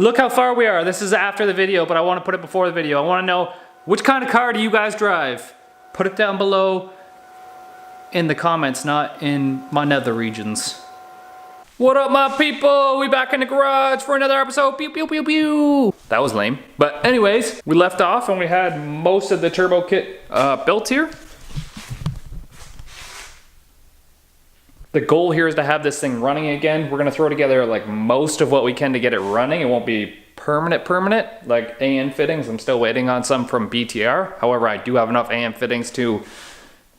Look how far we are. This is after the video, but I want to put it before the video. I want to know, which kind of car do you guys drive? Put it down below in the comments, not in my nether regions. What up, my people? We back in the garage for another episode. Pew, pew, pew, pew. That was lame. But anyways, we left off and we had most of the turbo kit built here. The goal here is to have this thing running again. We're gonna throw together like most of what we can to get it running. It won't be permanent, like AN fittings. I'm still waiting on some from BTR. However, I do have enough AN fittings to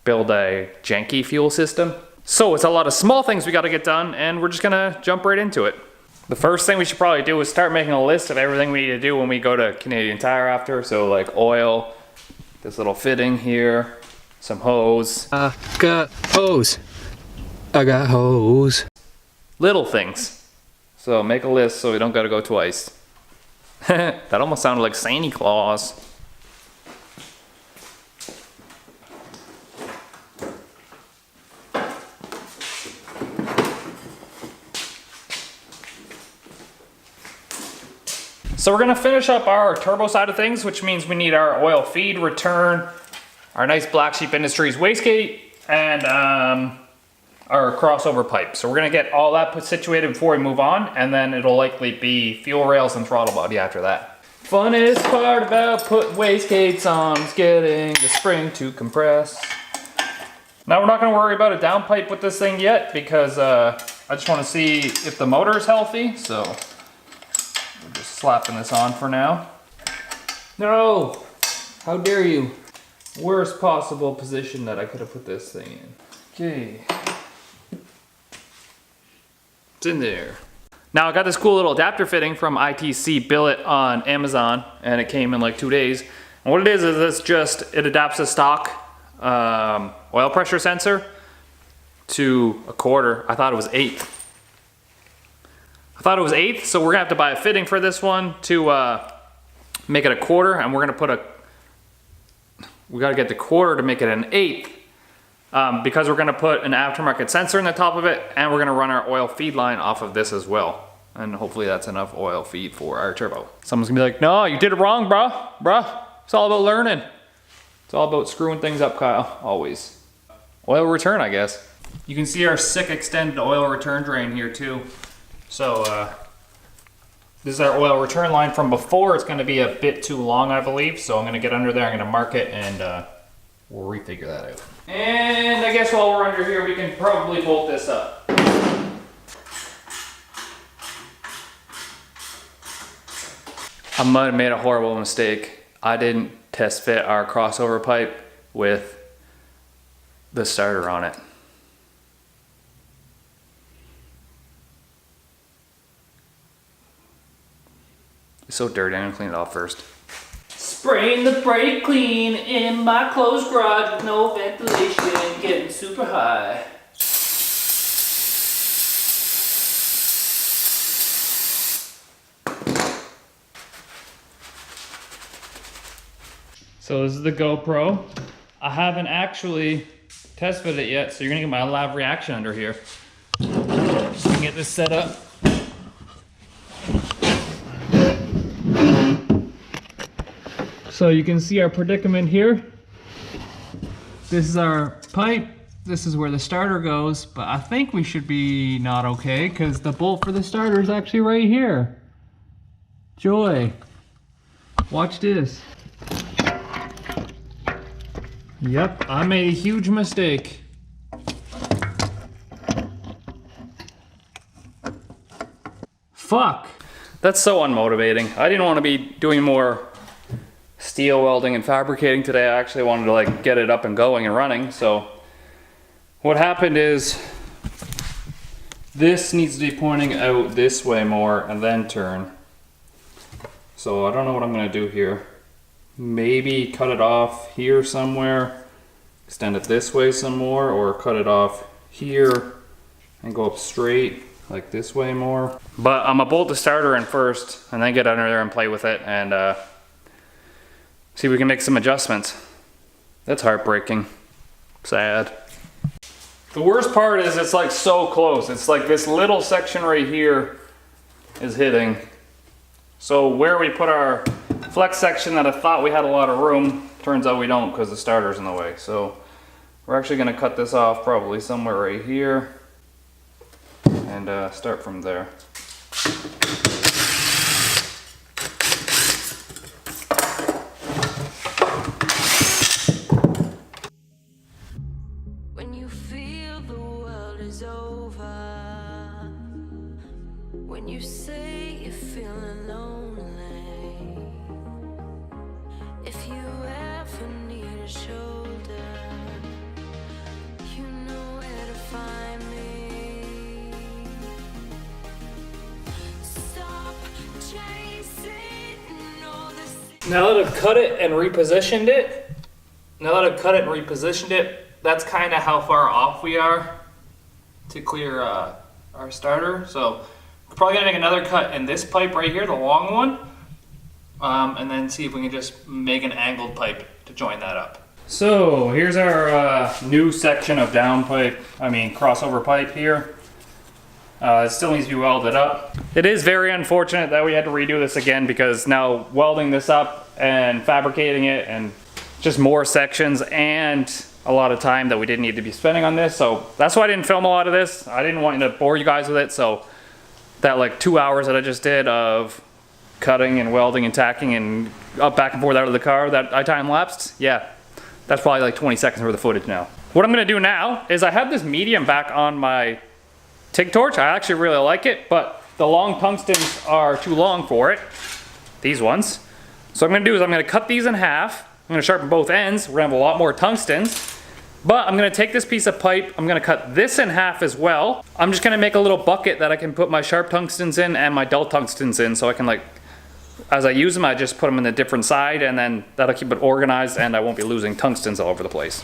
build a janky fuel system. So it's a lot of small things we gotta get done, and we're just gonna jump right into it. The first thing we should probably do is start making a list of everything we need to do when we go to Canadian Tire after. So like oil, this little fitting here, some hose. I got hose. I got hose. Little things. So make a list so we don't gotta go twice. That almost sounded like Santa Claus. So we're gonna finish up our turbo side of things, which means we need our oil feed return, our nice Black Sheep Industries wastegate, and our crossover pipe. So we're gonna get all that situated before we move on, and then it'll likely be fuel rails and throttle body after that. Funnest part about putting wastegates on is getting the spring to compress. Now we're not gonna worry about a downpipe with this thing yet because I just wanna see if the motor is healthy, so we're just slapping this on for now. No, how dare you? Worst possible position that I could have put this thing in. Okay. It's in there. Now I got this cool little adapter fitting from ITC Billet on Amazon, and it came in like 2 days. And what it is it adapts a stock oil pressure sensor to a quarter. I thought it was eighth. So we're gonna have to buy a fitting for this one to make it a quarter, and we gotta get the quarter to make it an eighth. Because we're gonna put an aftermarket sensor in the top of it, and we're gonna run our oil feed line off of this as well. And hopefully that's enough oil feed for our turbo. Someone's gonna be like, no, you did it wrong, bruh. It's all about learning. It's all about screwing things up, Kyle, always. Oil return, I guess. You can see our sick extended oil return drain here too. So this is our oil return line from before. It's gonna be a bit too long, I believe. So I'm gonna get under there, I'm gonna mark it, and we'll refigure that out. And I guess while we're under here, we can probably bolt this up. I might have made a horrible mistake. I didn't test fit our crossover pipe with the starter on it. It's so dirty, I'm gonna clean it off first. Spraying the brake clean in my closed garage with no ventilation, getting super high. So this is the GoPro. I haven't actually test fitted it yet, so you're gonna get my live reaction under here. Just gonna get this set up. So you can see our predicament here. This is our pipe. This is where the starter goes, but I think we should be not okay because the bolt for the starter is actually right here. Joy, watch this. Yep, I made a huge mistake. Fuck. That's so unmotivating. I didn't want to be doing more steel welding and fabricating today. I actually wanted to like get it up and going and running. So what happened is this needs to be pointing out this way more and then turn. So I don't know what I'm gonna do here. Maybe cut it off here somewhere, extend it this way some more, or cut it off here and go up straight like this way more. But I'm gonna bolt the starter in first and then get under there and play with it and see if we can make some adjustments. That's heartbreaking. Sad. The worst part is it's like so close. It's like this little section right here is hitting. So where we put our flex section that I thought we had a lot of room, turns out we don't because the starter's in the way. So we're actually gonna cut this off probably somewhere right here and start from there. When you feel the world is over, when you say you're feeling lonely, if you ever need a shoulder, you know where to find me. Stop chasing all the Now that I've cut it and repositioned it, that's kind of how far off we are to clear our starter. So we're probably gonna make another cut in this pipe right here, the long one, and then see if we can just make an angled pipe to join that up. So here's our new section of crossover pipe here. It still needs to be welded up. It is very unfortunate that we had to redo this again because now welding this up and fabricating it and just more sections and a lot of time that we didn't need to be spending on this. So that's why I didn't film a lot of this. I didn't want to bore you guys with it. So that like 2 hours that I just did of cutting and welding and tacking and up back and forth out of the car that I time lapsed, yeah, that's probably like 20 seconds worth of footage now. What I'm gonna do now is I have this medium back on my TIG torch. I actually really like it, but the long tungstens are too long for it, these ones. So what I'm gonna do is I'm gonna cut these in half. I'm gonna sharpen both ends. We're gonna have a lot more tungstens, but I'm gonna take this piece of pipe, I'm gonna cut this in half as well. I'm just gonna make a little bucket that I can put my sharp tungstens in and my dull tungstens in, so I can, like, as I use them, I just put them in a different side, and then that'll keep it organized and I won't be losing tungstens all over the place.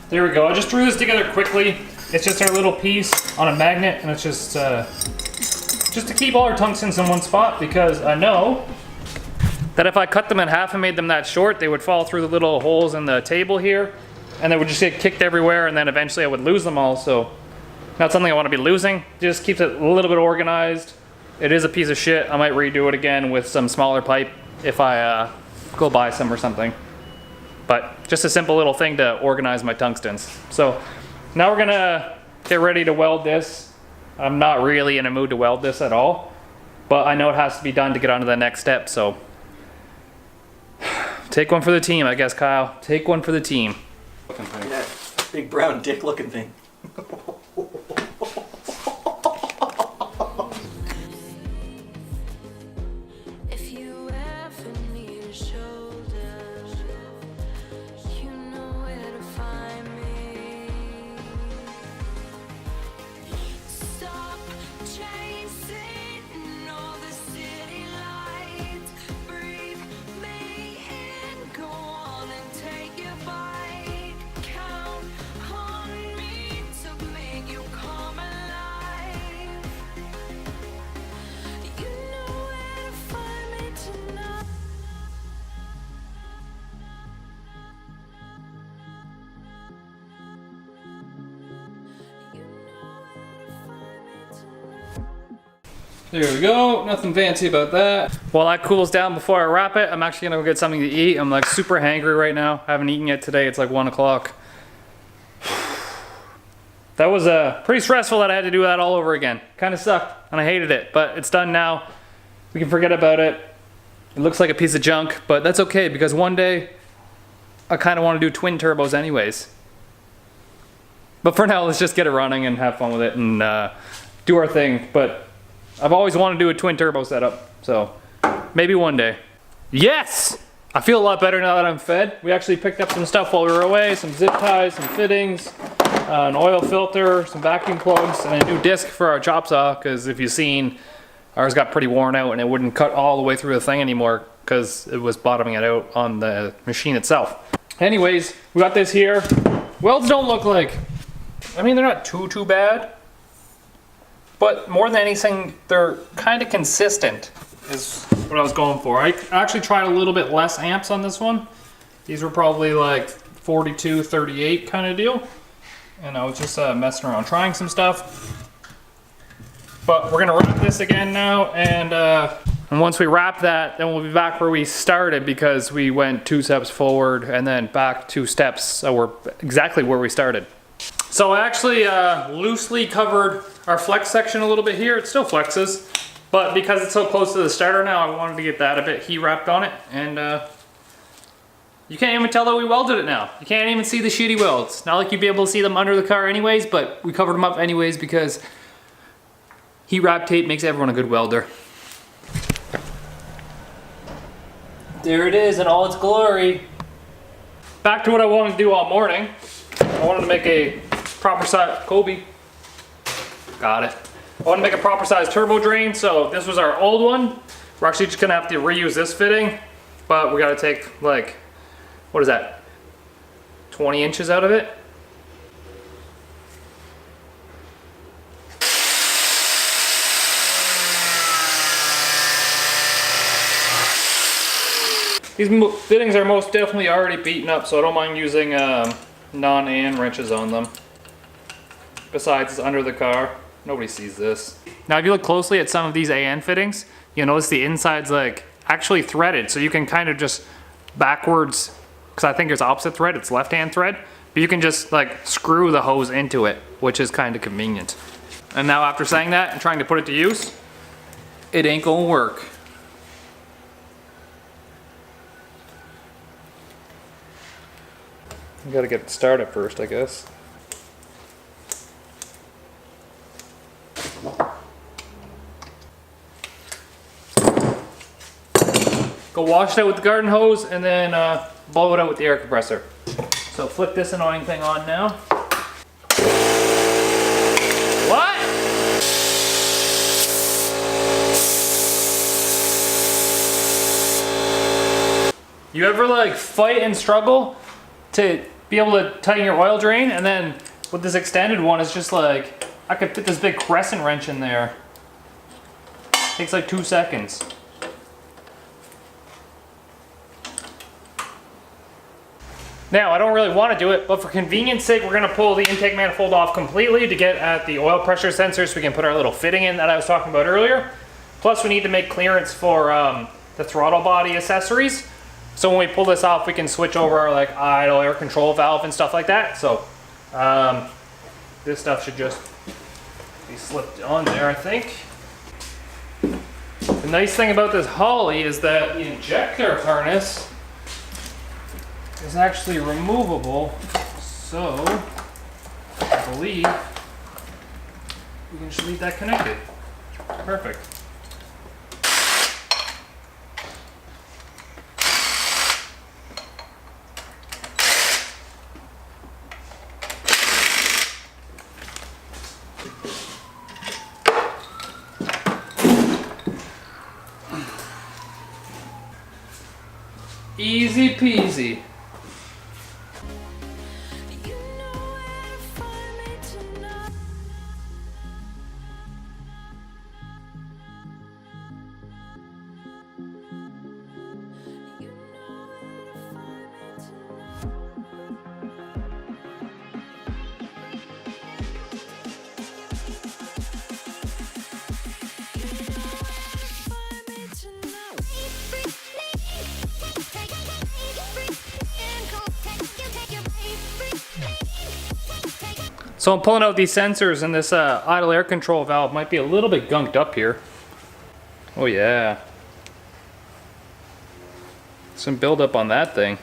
There we go. I just threw this together quickly. It's just our little piece on a magnet, and it's just to keep all our tungstens in one spot, because I know that if I cut them in half and made them that short, they would fall through the little holes in the table here, and they would just get kicked everywhere, and then eventually I would lose them all. So not something I want to be losing. It just keeps it a little bit organized. It is a piece of shit. I might redo it again with some smaller pipe if I go buy some or something. But just a simple little thing to organize my tungstens. So now we're gonna get ready to weld this. I'm not really in a mood to weld this at all, but I know it has to be done to get on to the next step, so take one for the team, I guess, Kyle. Take one for the team. Yeah, big brown dick looking thing. There we go, nothing fancy about that. While that cools down before I wrap it, I'm actually gonna go get something to eat. I'm like super hangry right now. I haven't eaten yet today, it's like 1 o'clock. That was pretty stressful that I had to do that all over again. Kinda sucked, and I hated it, but it's done now. We can forget about it. It looks like a piece of junk, but that's okay, because one day, I kinda wanna do twin turbos anyways. But for now, let's just get it running and have fun with it and do our thing. But I've always wanted to do a twin turbo setup, so maybe one day. Yes! I feel a lot better now that I'm fed. We actually picked up some stuff while we were away, some zip ties, some fittings, an oil filter, some vacuum plugs, and a new disc for our chop saw, because if you've seen, ours got pretty worn out and it wouldn't cut all the way through the thing anymore because it was bottoming it out on the machine itself. Anyways, we got this here. Welds don't look like I mean, they're not too bad. But more than anything, they're kind of consistent is what I was going for. I actually tried a little bit less amps on this one. These were probably like 42, 38 kind of deal. And I was just messing around, trying some stuff. But we're gonna wrap this again now, and once we wrap that, then we'll be back where we started because we went 2 steps forward and then back 2 steps, so we're exactly where we started. So I actually loosely covered our flex section a little bit here. It still flexes, but because it's so close to the starter now, I wanted to get that a bit heat wrapped on it, and you can't even tell that we welded it now. You can't even see the shitty welds. Not like you'd be able to see them under the car anyways, but we covered them up anyways because heat wrap tape makes everyone a good welder. There it is in all its glory. Back to what I wanted to do all morning. I wanted to make a proper size, Kobe. Got it. I want to make a proper size turbo drain, so this was our old one. We're actually just gonna have to reuse this fitting, but we gotta take like, what is that? 20 inches out of it. These fittings are most definitely already beaten up, so I don't mind using non-AN wrenches on them. Besides, it's under the car. Nobody sees this. Now, if you look closely at some of these AN fittings, you'll notice the inside's like actually threaded, so you can kind of just backwards, because I think it's opposite thread, it's left-hand thread, but you can just like screw the hose into it, which is kind of convenient. And now after saying that and trying to put it to use, it ain't gonna work. You gotta get it started first, I guess. Go wash it out with the garden hose and then blow it out with the air compressor. So flick this annoying thing on now. What? You ever like fight and struggle to be able to tighten your oil drain, and then with this extended one, it's just like, I could fit this big crescent wrench in there. Takes like 2 seconds. Now, I don't really want to do it, but for convenience sake, we're going to pull the intake manifold off completely to get at the oil pressure sensor so we can put our little fitting in that I was talking about earlier. Plus, we need to make clearance for the throttle body accessories. So when we pull this off, we can switch over our like idle air control valve and stuff like that. So this stuff should just be slipped on there, I think. The nice thing about this Holly is that the injector harness is actually removable. So I believe we can just leave that connected. Perfect. Easy peasy. You know where to find me tonight. You know where to find me tonight. So I'm pulling out these sensors, and this idle air control valve might be a little bit gunked up here. Oh yeah. Some buildup on that thing.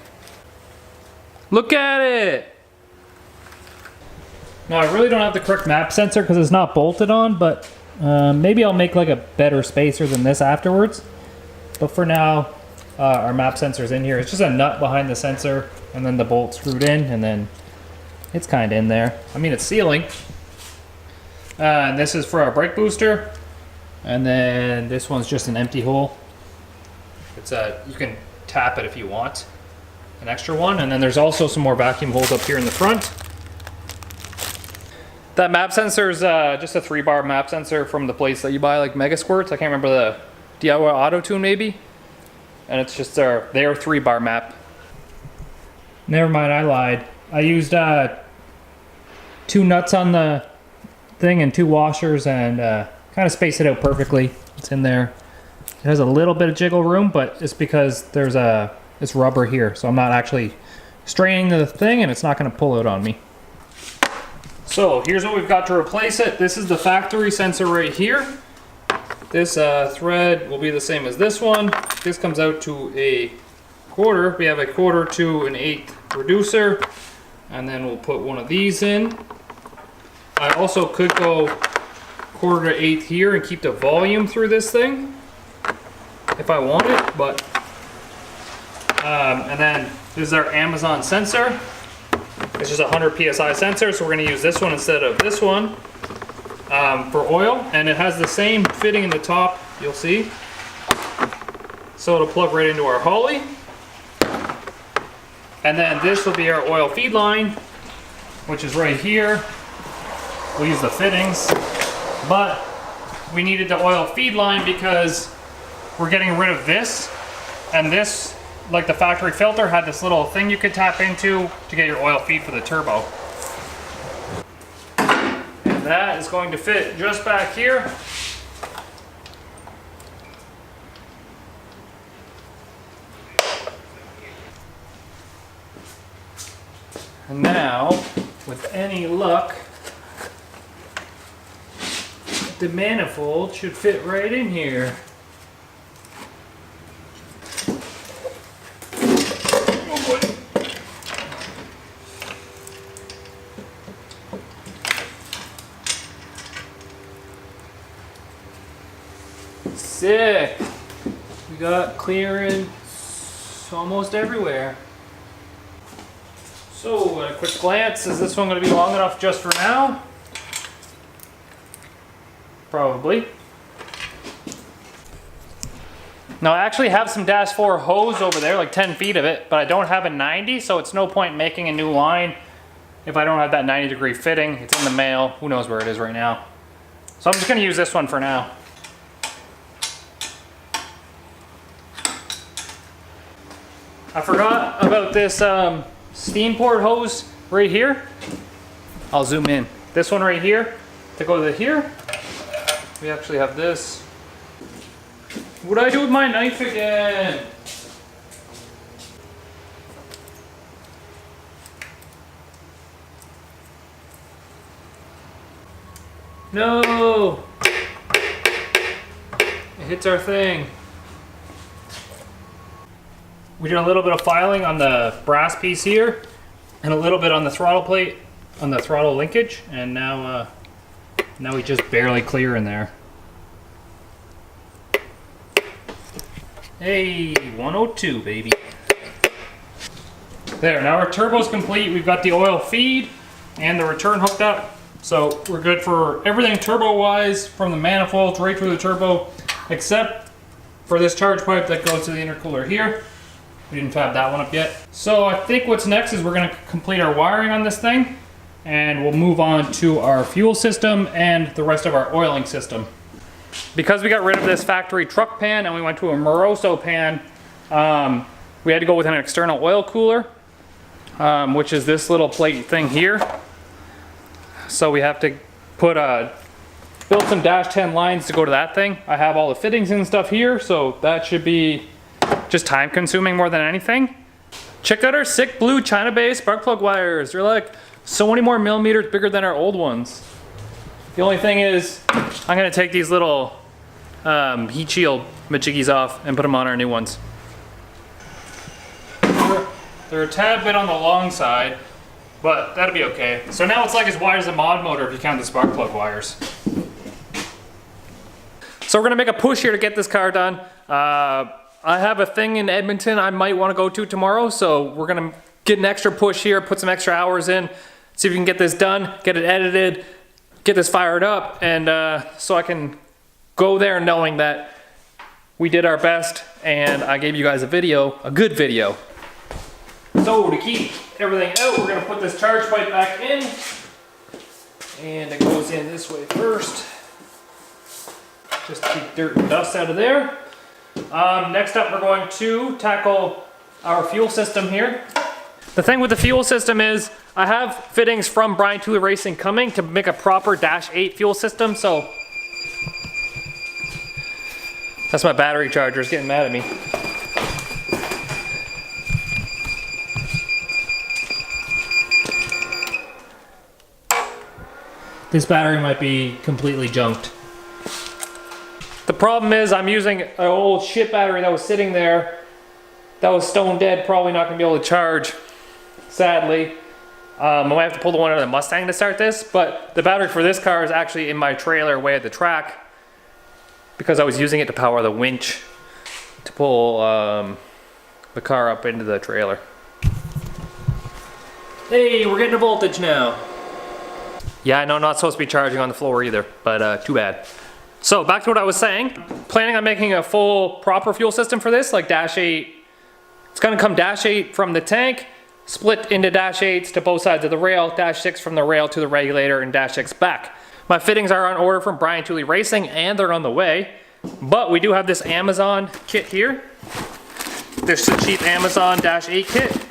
Look at it! Now I really don't have the correct map sensor because it's not bolted on, but maybe I'll make like a better spacer than this afterwards. But for now, our map sensor's in here. It's just a nut behind the sensor, and then the bolt screwed in, and then it's kind of in there. I mean, it's sealing. And this is for our brake booster. And then this one's just an empty hole. It's you can tap it if you want. An extra one. And then there's also some more vacuum holes up here in the front. That map sensor is just a 3-bar map sensor from the place that you buy like Mega Squirts. I can't remember the DIY Auto Tune maybe. And it's just their 3-bar map. Never mind, I lied. I used 2 nuts on the thing and 2 washers and kind of spaced it out perfectly. It's in there. It has a little bit of jiggle room, but it's because it's rubber here, so I'm not actually straining the thing and it's not going to pull out on me. So here's what we've got to replace it. This is the factory sensor right here. This thread will be the same as this one. This comes out to a 1/4. We have a 1/4 to an 1/8 reducer, and then we'll put one of these in. I also could go 1/4 to 1/8 here and keep the volume through this thing if I wanted, but and then this is our Amazon sensor. It's just a 100 psi sensor, so we're going to use this one instead of this one for oil, and it has the same fitting in the top, you'll see. So it'll plug right into our Holly. And then this will be our oil feed line, which is right here. We'll use the fittings, but we needed the oil feed line because we're getting rid of this, and this, like the factory filter, had this little thing you could tap into to get your oil feed for the turbo. And that is going to fit just back here. And now, with any luck, the manifold should fit right in here. Sick! We got clearance almost everywhere. So, at a quick glance, is this one going to be long enough just for now? Probably. Now I actually have some Dash 4 hose over there, like 10 feet of it, but I don't have a 90, so it's no point making a new line if I don't have that 90-degree fitting. It's in the mail. Who knows where it is right now. So I'm just going to use this one for now. I forgot about this steam port hose right here. I'll zoom in. This one right here, to go to here. We actually have this. What did I do with my knife again? No! It hits our thing. We did a little bit of filing on the brass piece here, and a little bit on the throttle plate, on the throttle linkage, and now we just barely clear in there. Hey, 102, baby. There, now our turbo's complete. We've got the oil feed and the return hooked up. So we're good for everything turbo-wise, from the manifolds right through the turbo, except for this charge pipe that goes to the intercooler here. We didn't fab that one up yet. So I think what's next is we're gonna complete our wiring on this thing, and we'll move on to our fuel system and the rest of our oiling system. Because we got rid of this factory truck pan and we went to a Moroso pan, we had to go with an external oil cooler, which is this little plate thing here. So we have to build some Dash 10 lines to go to that thing. I have all the fittings and stuff here, so that should be just time consuming more than anything. Check out our sick blue China Bay spark plug wires. They're like so many more millimeters bigger than our old ones. The only thing is, I'm gonna take these little heat shield majiggies off and put them on our new ones. They're a tad bit on the long side, but that'll be okay. So now it's like as wide as a mod motor if you count the spark plug wires. So we're gonna make a push here to get this car done. I have a thing in Edmonton I might want to go to tomorrow, so we're gonna get an extra push here, put some extra hours in, see if we can get this done, get it edited, get this fired up, and so I can go there knowing that we did our best and I gave you guys a video, a good video. So to keep everything out, we're gonna put this charge pipe back in, And it goes in this way first. Just to keep dirt and dust out of there. Next up, we're going to tackle our fuel system here. The thing with the fuel system is I have fittings from Brian Tooley Racing coming to make a proper Dash 8 fuel system, so that's my battery charger, it's getting mad at me. This battery might be completely junked. The problem is I'm using an old shit battery that was sitting there that was stone dead, probably not gonna be able to charge, sadly. I might have to pull the one out of the Mustang to start this, but the battery for this car is actually in my trailer way at the track because I was using it to power the winch to pull the car up into the trailer. Hey, we're getting a voltage now. Yeah, I know, not supposed to be charging on the floor either, but too bad. So back to what I was saying, planning on making a full proper fuel system for this, like Dash 8. It's gonna come Dash 8 from the tank, split into Dash 8s to both sides of the rail, Dash 6 from the rail to the regulator, and Dash 6 back. My fittings are on order from Brian Tooley Racing, and they're on the way. But we do have this Amazon kit here. This is a cheap Amazon Dash 8 kit.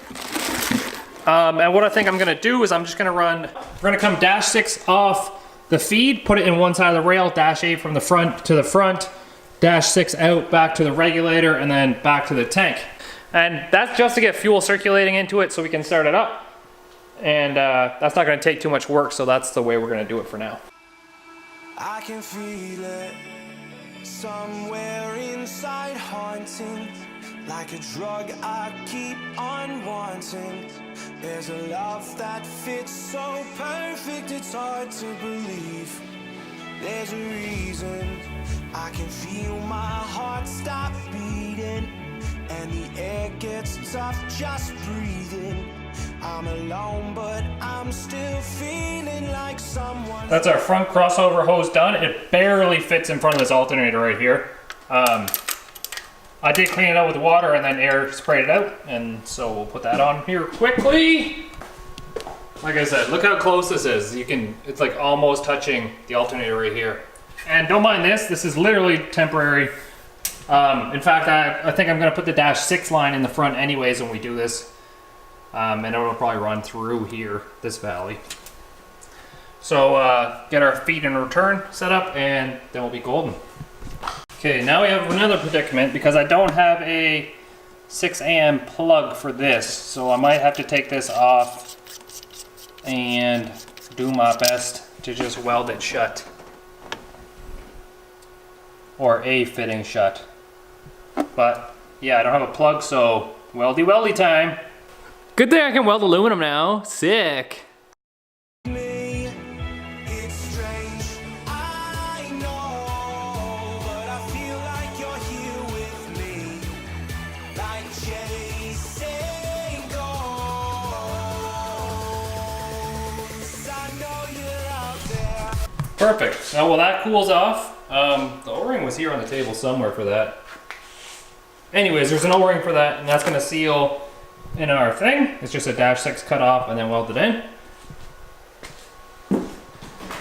And what I think I'm gonna do is I'm just gonna we're gonna come Dash 6 off the feed, put it in one side of the rail, Dash 8 from the front to the front, Dash 6 out, back to the regulator, and then back to the tank. And that's just to get fuel circulating into it so we can start it up. And that's not gonna take too much work, so that's the way we're gonna do it for now. I can feel it somewhere inside, haunting like a drug I keep on wanting. There's a love that fits so perfect, it's hard to believe. There's a reason I can feel my heart stop beating, and the air gets tough just breathing. I'm alone, but I'm still feeling like someone. That's our front crossover hose done. It barely fits in front of this alternator right here. I did clean it out with water and then air sprayed it out, and so we'll put that on here quickly. Like I said, look how close this is. It's like almost touching the alternator right here. And don't mind this is literally temporary. In fact, I think I'm gonna put the Dash 6 line in the front anyways when we do this. And it'll probably run through here, this valley. So get our feed and return set up, and then we'll be golden. Okay, now we have another predicament because I don't have a 6 amp plug for this, so I might have to take this off and do my best to just weld it shut. Or a fitting shut. But yeah, I don't have a plug, so weldy time. Good thing I can weld aluminum now. Sick. It's strange, I know, but I feel like you're here with me, like chasing ghosts. I know you're out there. Perfect. Now while that cools off, the O-ring was here on the table somewhere for that. Anyways, there's an O-ring for that, and that's gonna seal in our thing. It's just a Dash 6 cut off and then welded in.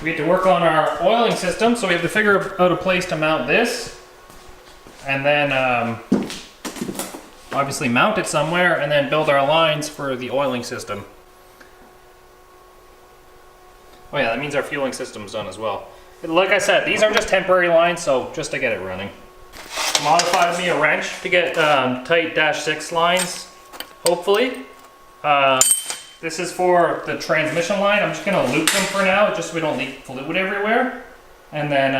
We have to work on our oiling system, so we have to figure out a place to mount this, and then obviously mount it somewhere, and then build our lines for the oiling system. Oh yeah, that means our fueling system's done as well. Like I said, these are just temporary lines, so just to get it running. Modified me a wrench to get tight Dash 6 lines. Hopefully. This is for the transmission line. I'm just gonna loop them for now, just so we don't leak fluid everywhere. And then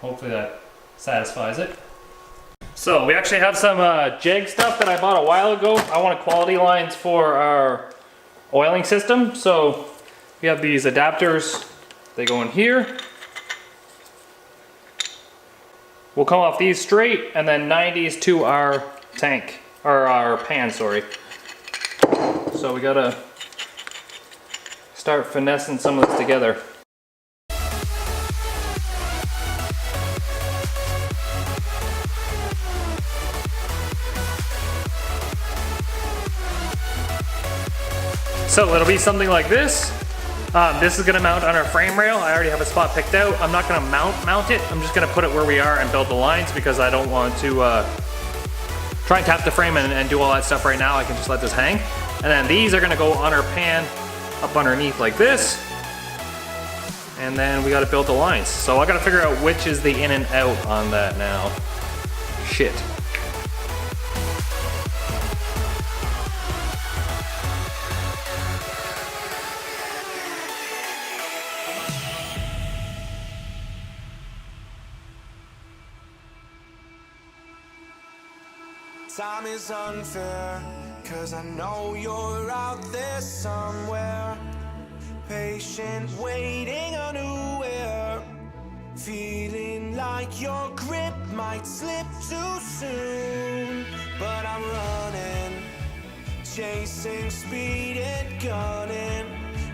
hopefully that satisfies it. So we actually have some jig stuff that I bought a while ago. I wanted quality lines for our oiling system. So we have these adapters. They go in here. We'll come off these straight and then 90s to our tank. Or our pan, sorry. So we gotta start finessing some of this together. So it'll be something like this. This is gonna mount on our frame rail. I already have a spot picked out. I'm not gonna mount it. I'm just gonna put it where we are and build the lines because I don't want to try and tap the frame and do all that stuff right now. I can just let this hang. And then these are gonna go on our pan up underneath like this. And then we gotta build the lines. So I gotta figure out which is the in and out on that now. Shit. Time is unfair, 'cause I know you're out there somewhere, patient, waiting unaware, feeling like your grip might slip too soon. But I'm running, chasing speed and gunning.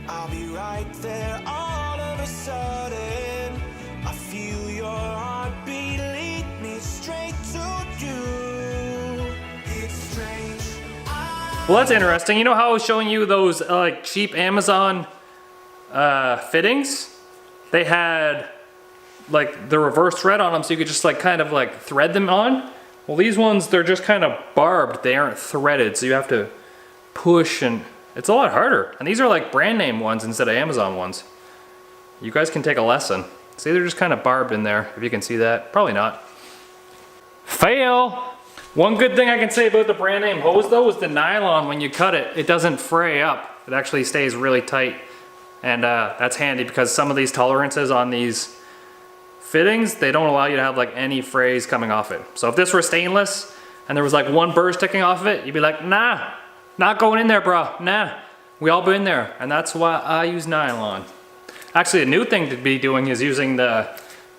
I'll be right there all of a sudden. I feel your heartbeat lead me straight to you. It's strange. Well, that's interesting. You know how I was showing you those like cheap Amazon fittings? They had like the reverse thread on them, so you could just like kind of like thread them on. Well, these ones, they're just kind of barbed. They aren't threaded, so you have to push, and it's a lot harder. And these are like brand name ones instead of Amazon ones. You guys can take a lesson. See, they're just kind of barbed in there, if you can see that. Probably not. Fail! One good thing I can say about the brand name hose though is the nylon, when you cut it, it doesn't fray up. It actually stays really tight. And that's handy because some of these tolerances on these fittings, they don't allow you to have like any frays coming off it. So if this were stainless and there was like one burr sticking off of it, you'd be like, nah, not going in there, bro, nah. We all been there, and that's why I use nylon. Actually, a new thing to be doing is using the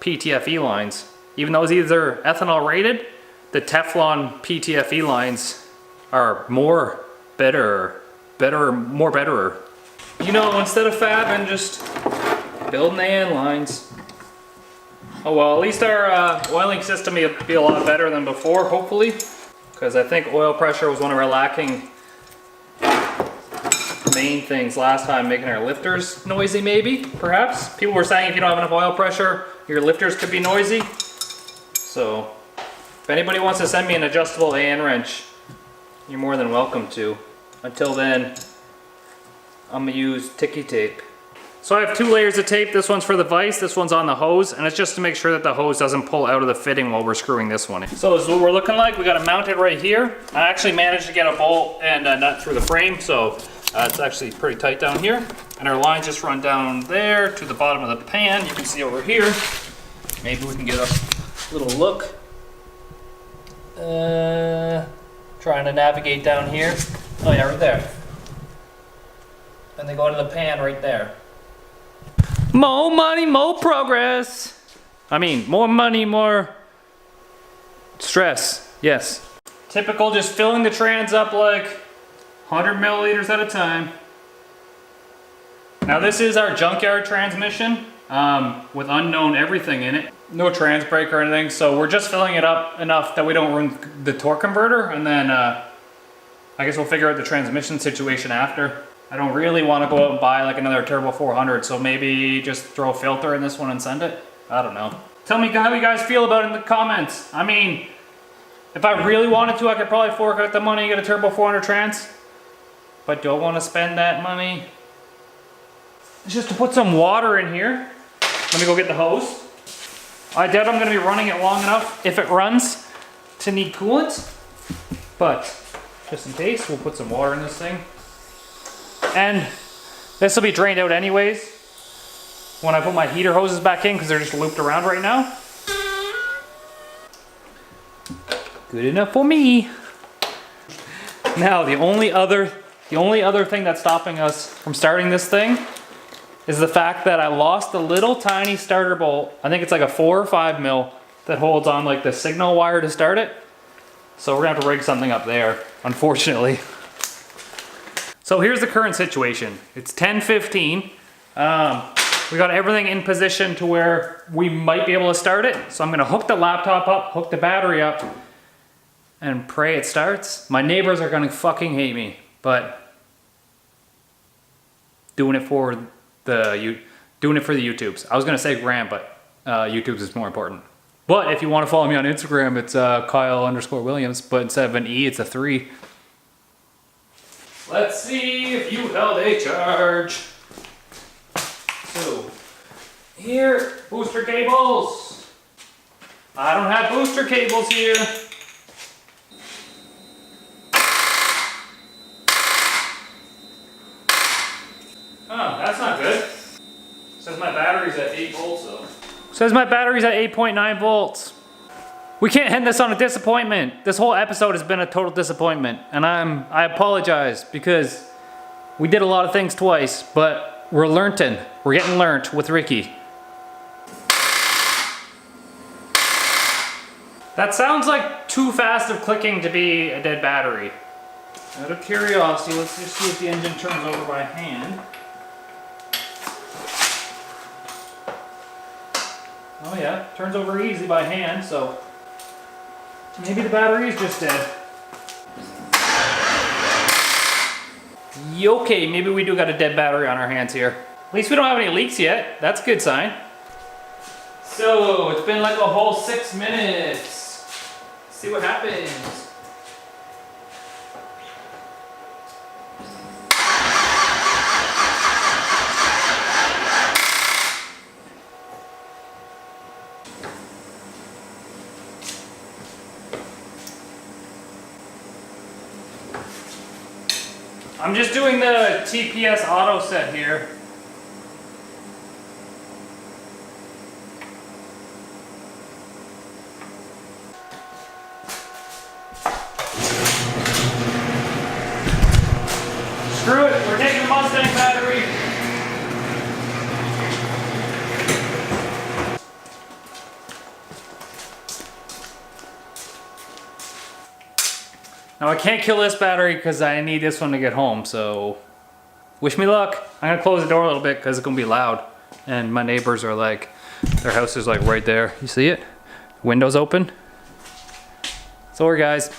PTFE lines. Even though these are ethanol rated, the Teflon PTFE lines are more betterer. You know, instead of fabbing, just building the end lines. Oh well, at least our oiling system will be a lot better than before, hopefully. Because I think oil pressure was one of our lacking main things last time, making our lifters noisy maybe, perhaps. People were saying if you don't have enough oil pressure, your lifters could be noisy. So, if anybody wants to send me an adjustable AN wrench, you're more than welcome to. Until then, I'm gonna use Ticky Tape. So I have 2 layers of tape. This one's for the vise, this one's on the hose, and it's just to make sure that the hose doesn't pull out of the fitting while we're screwing this one in. So this is what we're looking like. We got it mounted right here. I actually managed to get a bolt and a nut through the frame, so it's actually pretty tight down here. And our lines just run down there to the bottom of the pan. You can see over here. Maybe we can get a little look. Trying to navigate down here. Oh yeah, right there. And they go into the pan right there. More money, more progress. I mean, more money, more stress. Yes. Typical, just filling the trans up like 100 milliliters at a time. Now this is our junkyard transmission with unknown everything in it. No trans brake or anything, so we're just filling it up enough that we don't ruin the torque converter, and then I guess we'll figure out the transmission situation after. I don't really want to go out and buy like another Turbo 400, so maybe just throw a filter in this one and send it. I don't know. Tell me how you guys feel about it in the comments. I mean, if I really wanted to, I could probably fork out the money and get a Turbo 400 trans. But do I want to spend that money? It's just to put some water in here. Let me go get the hose. I doubt I'm going to be running it long enough, if it runs, to need coolant. But just in case, we'll put some water in this thing. And this will be drained out anyways when I put my heater hoses back in, because they're just looped around right now. Good enough for me. Now the only other thing that's stopping us from starting this thing is the fact that I lost the little tiny starter bolt. I think it's like a 4 or 5 mil that holds on like the signal wire to start it. So we're gonna have to rig something up there, unfortunately. So here's the current situation. It's 10:15. We got everything in position to where we might be able to start it. So I'm gonna hook the laptop up, hook the battery up, and pray it starts. My neighbors are gonna fucking hate me, but doing it for doing it for the YouTubes. I was gonna say gram, but YouTubes is more important. But if you want to follow me on Instagram, it's Kyle_Williams, but instead of an E, it's a 3. Let's see if you held a charge. So, here, booster cables. I don't have booster cables here. Oh, that's not good. Says my battery's at 8 volts though. Says my battery's at 8.9 volts. We can't end this on a disappointment. This whole episode has been a total disappointment, and I apologize because we did a lot of things twice, but we're learning. We're getting learnt with Ricky. That sounds like too fast of clicking to be a dead battery. Out of curiosity, let's just see if the engine turns over by hand. Oh yeah, turns over easy by hand, so maybe the battery is just dead. Okay, maybe we do got a dead battery on our hands here. At least we don't have any leaks yet. That's a good sign. So, it's been like a whole 6 minutes. Let's see what happens. I'm just doing the TPS auto set here. Screw it, we're taking the Mustang battery. Now I can't kill this battery because I need this one to get home, so wish me luck. I'm gonna close the door a little bit because it's gonna be loud. And my neighbors are like, their house is like right there. You see it? Windows open. Sorry guys.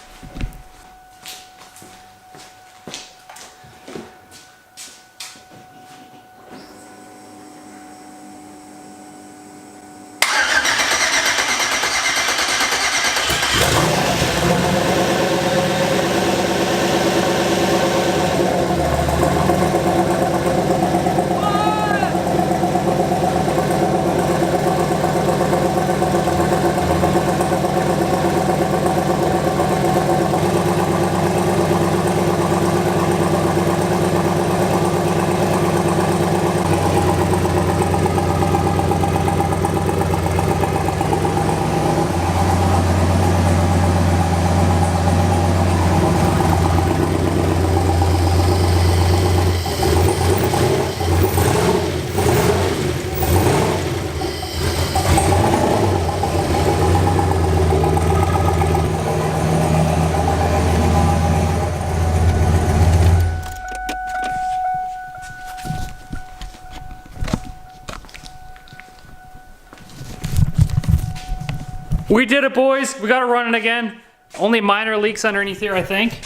We did it, boys. We got it running again. Only minor leaks underneath here, I think.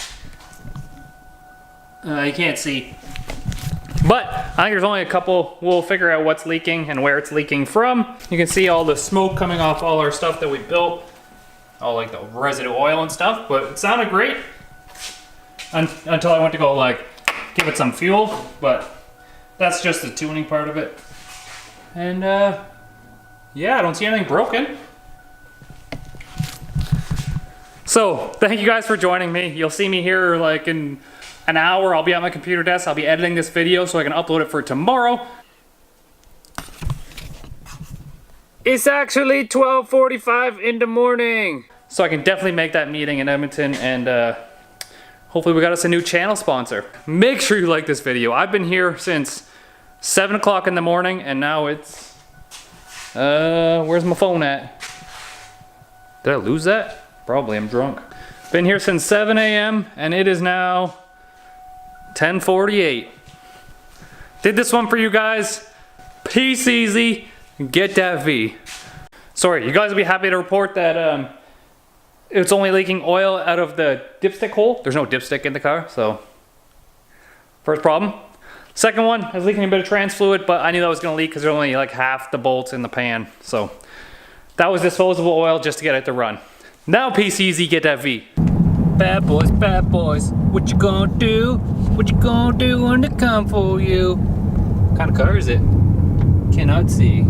You can't see. But I think there's only a couple. We'll figure out what's leaking and where it's leaking from. You can see all the smoke coming off all our stuff that we built. All like the residue oil and stuff. But it sounded great. Until I went to go like give it some fuel. But that's just the tuning part of it. And yeah, I don't see anything broken. So, thank you guys for joining me. You'll see me here like in an hour. I'll be at my computer desk. I'll be editing this video so I can upload it for tomorrow. It's actually 12:45 in the morning. So I can definitely make that meeting in Edmonton, and hopefully we got us a new channel sponsor. Make sure you like this video. I've been here since 7 o'clock in the morning, and now it's, where's my phone at? Did I lose that? Probably, I'm drunk. Been here since 7 a.m. and it is now 10:48. Did this one for you guys. Peace easy. Get that V. Sorry, you guys will be happy to report that it's only leaking oil out of the dipstick hole. There's no dipstick in the car, so first problem. Second one, I was leaking a bit of trans fluid, but I knew that was gonna leak because there's only like half the bolts in the pan. So that was disposable oil just to get it to run. Now PCZ, get that V. Bad boys, what you gonna do? What you gonna do when they come for you? What kind of car is it? Cannot see.